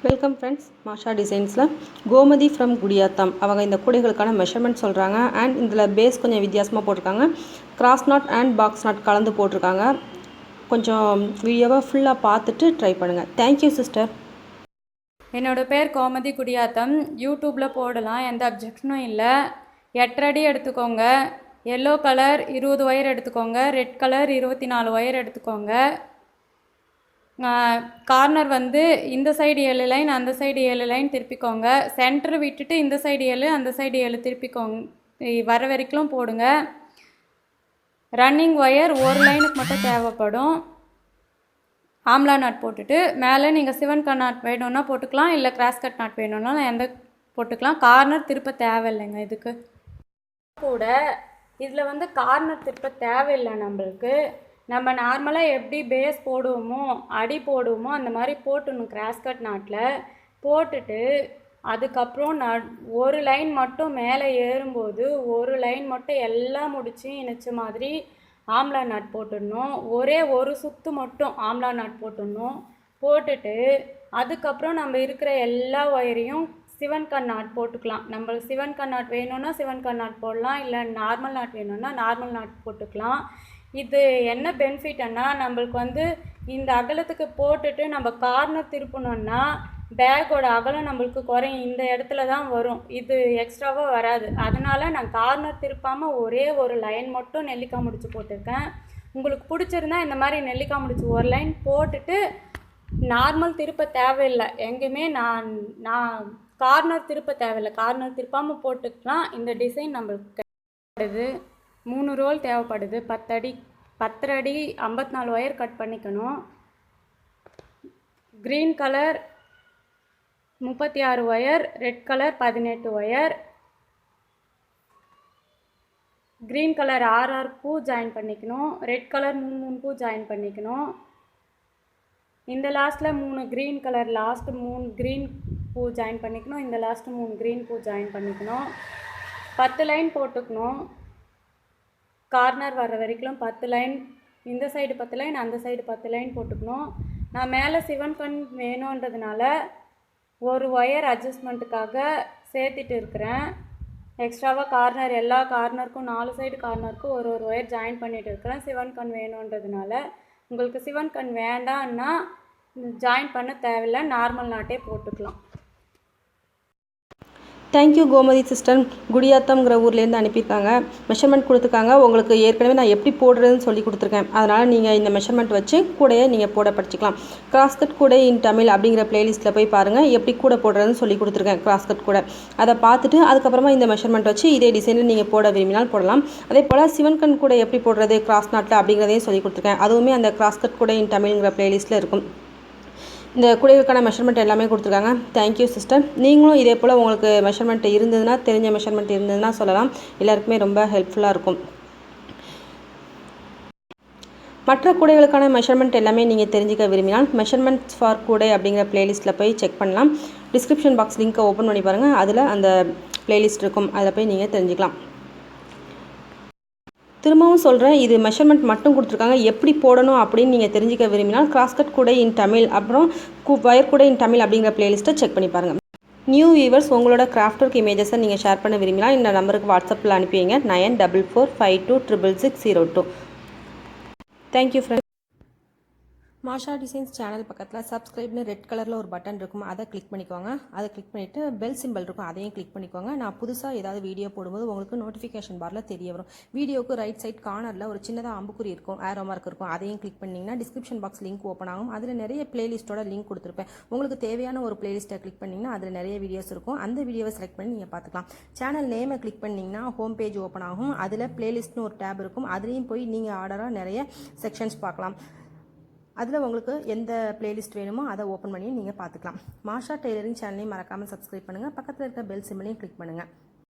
Welcome friends. மாஷா டிசைன்ஸில் Gomathi from Gudiyatham அவங்க இந்த கூடைகளுக்கான மெஷர்மெண்ட் சொல்கிறாங்க. அண்ட் இதில் பேஸ் கொஞ்சம் வித்தியாசமாக போட்டிருக்காங்க. Cross not and box not கலந்து போட்டிருக்காங்க. கொஞ்சம் வீடியோவை ஃபுல்லாக பார்த்துட்டு ட்ரை பண்ணுங்கள். Thank you sister. என்னோடய பேர் கோமதி குடியாத்தம். யூடியூப்பில் போடலாம், எந்த அப்ஜெக்ஷனும் இல்லை. 8 அடி எடுத்துக்கோங்க. எல்லோ கலர் 20 ஒயர் எடுத்துக்கோங்க. ரெட் கலர் 24 ஒயர் எடுத்துக்கோங்க. கார்னர் வந்து இந்த சைடு 7 லைன், அந்த சைடு 7 லைன் திருப்பிக்கோங்க. சென்டர் விட்டுட்டு இந்த சைடு 7 அந்த சைடு 7 திருப்பிக்கோங்க. வர வரைக்கும் போடுங்க. ரன்னிங் ஒயர் ஒரு லைனுக்கு மட்டும் தேவைப்படும். ஆம்லா நாட் போட்டுட்டு மேலே நீங்கள் சிவன்கன் நாட் வேணும்னா போட்டுக்கலாம், இல்லை கிராஸ்கட் நாட் வேணும்னா எந்த போட்டுக்கலாம். கார்னர் திருப்ப தேவையில்லைங்க. இதுக்கு கூட இதில் வந்து கார்னர் திருப்ப தேவையில்லை. நம்மளுக்கு நம்ம நார்மலாக எப்படி பேஸ் போடுவோமோ அடி போடுவோமோ அந்த மாதிரி போட்டுடணும். கிராஸ்கட் நாட்டில் போட்டுட்டு அதுக்கப்புறம் ஒரு லைன் மட்டும் மேலே ஏறும்போது ஒரு லைன் மட்டும் எல்லாம் முடிச்சு இணைச்ச மாதிரி ஆம்லா நாட் போட்டுடணும். ஒரே ஒரு சுற்று மட்டும் ஆம்லா நாட் போட்டுடணும். போட்டுட்டு அதுக்கப்புறம் நம்ம இருக்கிற எல்லா ஒயரையும் சிவன்கன் நாட் போட்டுக்கலாம். நம்மளுக்கு சிவன்கன் நாட் வேணும்னா சிவன்கன் நாட் போடலாம், இல்லை நார்மல் நாட் வேணும்னா நார்மல் நாட் போட்டுக்கலாம். இது என்ன பெனிஃபிட்னா, நம்மளுக்கு வந்து இந்த அகலத்துக்கு போட்டுட்டு நம்ம கார்னர் திருப்பணுன்னா பேக்கோட அகலம் நம்மளுக்கு குறையும். இந்த இடத்துல தான் வரும், இது எக்ஸ்ட்ராவாக வராது. அதனால் நான் கார்னர் திருப்பாமல் ஒரே ஒரு லைன் மட்டும் நெல்லிக்காய் முடிச்சு போட்டிருக்கேன். உங்களுக்கு பிடிச்சிருந்தா இந்த மாதிரி நெல்லிக்காய் முடிச்சு ஒரு லைன் போட்டுட்டு நார்மல் திருப்ப தேவையில்லை. எங்கேயுமே நான் கார்னர் திருப்ப தேவையில்லை. கார்னர் திருப்பாமல் போட்டுக்கலாம். இந்த டிசைன் நம்மளுக்கு தேவைப்படுது. 3 ரோல் தேவைப்படுது. 10 அடி 54 ஒயர் கட் பண்ணிக்கணும். Green colour 36 wire, red colour 18 wire, green colour 6 பூ ஜாயின் பண்ணிக்கணும். ரெட் கலர் 3 பூ ஜாயின் பண்ணிக்கணும். இந்த லாஸ்ட்டில் 3 க்ரீன் கலர் லாஸ்ட் 3 க்ரீன் பூ ஜாயின் பண்ணிக்கணும். இந்த லாஸ்ட்டு 3 க்ரீன் பூ ஜாயின் பண்ணிக்கணும். 10 லைன் போட்டுக்கணும். கார்னர் வர்ற வரைக்கும் 10 லைன், இந்த சைடு 10 லைன், அந்த சைடு 10 லைன் போட்டுக்கணும். நான் மேலே சிவன்கன் வேணுன்றதுனால ஒரு ஒயர் அட்ஜஸ்ட்மெண்ட்டுக்காக சேர்த்துட்டு இருக்கிறேன். எக்ஸ்ட்ராவாக கார்னர் எல்லா கார்னருக்கும் 4 சைடு கார்னருக்கும் ஒரு ஒயர் ஜாயின் பண்ணிட்டு இருக்கிறேன். சிவன்கன் வேணுன்றதுனால. உங்களுக்கு சிவன்கன் வேண்டான்னா ஜாயின் பண்ண தேவையில்லை, நார்மல் நாட்டே போட்டுக்கலாம். Thank you Gomathi sister. குடியாத்தம்ங்கிற ஊர்லேருந்து அனுப்பியிருக்காங்க. மெஷர்மெண்ட் கொடுத்துருக்காங்க. உங்களுக்கு ஏற்கனவே நான் எப்படி போடுறதுன்னு சொல்லி கொடுத்துருக்கேன். அதனால் நீங்கள் இந்த மெஷர்மெண்ட் வச்சு கூடையை நீங்கள் போட படிச்சிக்கலாம். கிராஸ்கட் கூடை இன் தமிழ் அப்படிங்கிற பிளேலிஸ்ட்டில் போய் பாருங்கள். எப்படி கூடை போடுறதுன்னு சொல்லி கொடுத்துருக்கேன். கிராஸ்கட் கூடை அதை பார்த்துட்டு அதுக்கப்புறமா இந்த மெஷர்மெண்ட் வச்சு இதே டிசைனில் நீங்கள் போட விரும்பினால் போடலாம். அதே போல் சிவன்கன் கூடை எப்படி போடுறது கிராஸ் நாட்டில் அப்படிங்கிறதையும் சொல்லி கொடுத்துருக்கேன். அதுவுமே அந்த கிராஸ்கட் கூடை இன் தமிழ்ங்கிற பிளேலிஸ்ட்டில் இருக்கும். இந்த கூடைகளுக்கான மெஷர்மெண்ட் எல்லாமே கொடுத்துருக்காங்க. Thank you sister. நீங்களும் இதே போல் உங்களுக்கு மெஷர்மெண்ட் இருந்ததுன்னா, தெரிஞ்ச மெஷர்மெண்ட் இருந்ததுன்னா சொல்லலாம். எல்லாருக்குமே ரொம்ப ஹெல்ப்ஃபுல்லாக இருக்கும். மற்ற கூடைகளுக்கான மெஷர்மெண்ட் எல்லாமே நீங்கள் தெரிஞ்சுக்க விரும்பினால் மெஷர்மெண்ட்ஸ் ஃபார் கூடை அப்படிங்கிற பிளேலிஸ்ட்டில் போய் செக் பண்ணலாம். டிஸ்கிரிப்ஷன் பாக்ஸ் லிங்க்கை ஓப்பன் பண்ணி பாருங்கள். அதில் அந்த பிளேலிஸ்ட் இருக்கும். அதில் போய் நீங்கள் தெரிஞ்சுக்கலாம். திரும்பவும் சொல்கிறேன், இது மெஷர்மெண்ட் மட்டும் கொடுத்துருக்காங்க. எப்படி போடணும் அப்படின்னு நீங்கள் தெரிஞ்சுக்க விரும்பினால் கிராஸ்கட் கூடை இன் தமிழ் அப்புறம் வயர் கூடை இன் தமிழ் அப்படிங்கிற பிளேலிஸ்ட்டை செக் பண்ணி பாருங்கள். நியூ வியூவர்ஸ் உங்களோட கிராஃப்ட் ஒர்க் இமேஜஸை நீங்கள் ஷேர் பண்ண விரும்பினால் இந்த நம்பருக்கு வாட்ஸ்அப்பில் அனுப்பிங்க. 9445266602. Thank you friends. Masha designs channel பக்கத்தில் சப்ஸ்கிரைப்னு ரெட் கலரில் ஒரு பட்டன் இருக்கும். அதை கிளிக் பண்ணிக்கோங்க. அதை கிளிக் பண்ணிவிட்டு பெல் சிம்பிள் இருக்கும், அதையும் கிளிக் பண்ணிக்கோங்க. நான் புதுசாக ஏதாவது வீடியோ போடும்போது உங்களுக்கு நோட்டிஃபிகேஷன் பாரில் தெரிய வரும். வீடியோக்கு ரைட் சைட் கார்னரில் ஒரு சின்னதாக அம்புக்குறி இருக்கும், ஏரோ மார்க் இருக்கும். அதையும் கிளிக் பண்ணிங்கன்னா டிஸ்கிரிப்ஷன் பாக்ஸ் லிங்க் ஓப்பன் ஆகும். அதில் நிறைய பிளேலிஸ்ட்டோட லிங்க் கொடுத்துருப்பேன். உங்களுக்கு தேவையான ஒரு பிளேலிஸ்ட்டை கிளிக் பண்ணிங்கன்னா அதில் நிறைய வீடியோஸ் இருக்கும். அந்த வீடியோவை செலக்ட் பண்ணி நீங்கள் பார்த்துக்கலாம். சேனல் நேமை கிளிக் பண்ணிங்கன்னா ஹோம் பேஜ் ஓப்பன் ஆகும். அதில் பிளேலிஸ்ட்னு ஒரு டேப் இருக்கும். அதுலேயும் போய் நீங்கள் ஆர்டராக நிறைய செக்ஷன்ஸ் பார்க்கலாம். அதில் உங்களுக்கு எந்த பிளேலிஸ்ட் வேணுமோ அதை ஓப்பன் பண்ணி நீங்கள் பார்த்துக்கலாம். மாஷா டெய்லரிங் சேனலையும் மறக்காமல் சப்ஸ்கிரைப் பண்ணுங்கள். பக்கத்தில் இருக்க பெல் சிம்பிளையும் கிளிக் பண்ணுங்கள்.